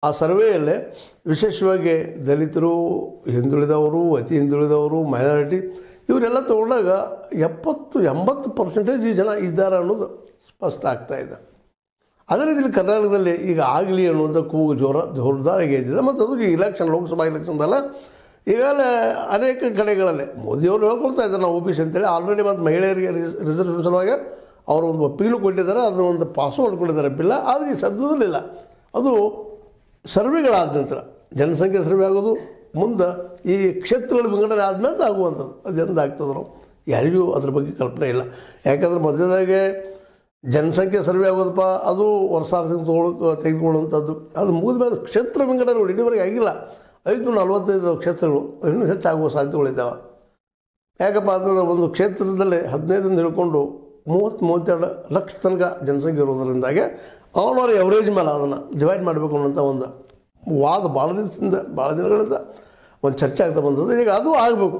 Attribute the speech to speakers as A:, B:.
A: ಆ ಸರ್ವೆಯಲ್ಲೇ ವಿಶೇಷವಾಗಿ ದಲಿತರು, ಹಿಂದುಳಿದವರು, ಅತಿ ಹಿಂದುಳಿದವರು, ಮೈನಾರಿಟಿ ಇವರೆಲ್ಲ ತೊಗೊಂಡಾಗ 70-80% ಈ ಜನ ಇದ್ದಾರೆ ಅನ್ನೋದು ಸ್ಪಷ್ಟ ಆಗ್ತಾಯಿದೆ. ಅದೇ ರೀತಿಯಲ್ಲಿ ಕರ್ನಾಟಕದಲ್ಲಿ ಈಗ ಆಗಲಿ ಅನ್ನುವಂಥ ಕೂಗು ಜೋರದಾರಿಗೆ ಇದ್ದಿದೆ. ಮತ್ತು ಅದು ಇಲೆಕ್ಷನ್, ಲೋಕಸಭಾ ಇಲೆಕ್ಷನ್ದಲ್ಲ, ಈಗಾಗಲೇ ಅನೇಕ ಕಡೆಗಳಲ್ಲಿ ಮೋದಿಯವರು ಹೇಳ್ಕೊಳ್ತಾ ಇದ್ದಾರೆ ನಾವು OBC ಅಂತೇಳಿ. ಆಲ್ರೆಡಿ ಮತ್ತು ಮಹಿಳೆಯರಿಗೆ ರಿಸರ್ವೇಷನ್ ಸಲುವಾಗಿ ಅವರು ಒಂದು ಅಪೀಲು ಕೊಟ್ಟಿದ್ದಾರೆ, ಅದನ್ನು ಒಂದು ಪಾಸು ಮಾಡ್ಕೊಂಡಿದ್ದಾರೆ ಬಿಲ್ಲ. ಆದರೆ ಈ ಸದ್ಯದಲ್ಲಿಲ್ಲ. ಅದು ಸರ್ವೆಗಳಾದ ನಂತರ, ಜನಸಂಖ್ಯೆ ಸರ್ವೆ ಆಗೋದು, ಮುಂದೆ ಈ ಕ್ಷೇತ್ರಗಳ ವಿಂಗಡಣೆ ಆದಮೇಲೆ ಆಗುವಂಥದ್ದು. ಅದೆಂದು ಆಗ್ತದ್ರು ಯಾರಿಗೂ ಅದ್ರ ಬಗ್ಗೆ ಕಲ್ಪನೆ ಇಲ್ಲ. ಯಾಕಂದ್ರೆ ಮಧ್ಯದಾಗೆ ಜನಸಂಖ್ಯೆ ಸರ್ವೆ ಆಗೋದಪ್ಪ, ಅದು ವರ್ಷಾರ್ಥ ತೆಗೆದುಕೊಳ್ಳುವಂಥದ್ದು. ಅದು ಮುಗಿದ ಮೇಲೆ ಕ್ಷೇತ್ರ ವಿಂಗಡಣೆಗಳು ಇಲ್ಲಿವರೆಗೆ ಆಗಿಲ್ಲ. 545 ಕ್ಷೇತ್ರಗಳು ಇನ್ನೂ ಹೆಚ್ಚಾಗುವ ಸಾಧ್ಯತೆಗಳಿದ್ದಾವೆ. ಯಾಕಪ್ಪ ಅಂತಂದ್ರೆ ಒಂದು ಕ್ಷೇತ್ರದಲ್ಲಿ 15 ಹಿಡ್ಕೊಂಡು 30-32 ಲಕ್ಷ ತನಕ ಜನಸಂಖ್ಯೆ ಇರೋದರಿಂದಾಗೆ ಅವನವ್ರ ಎವರೇಜ್ ಮೇಲೆ ಅದನ್ನು ಡಿವೈಡ್ ಮಾಡಬೇಕು ಅನ್ನೋಂಥ ಒಂದು ವಾದ ಭಾಳ ದಿನಗಳಿಂದ ಒಂದು ಚರ್ಚೆ ಆಗ್ತಾ ಬಂದದ್ದು. ಈಗ ಅದು ಆಗಬೇಕು.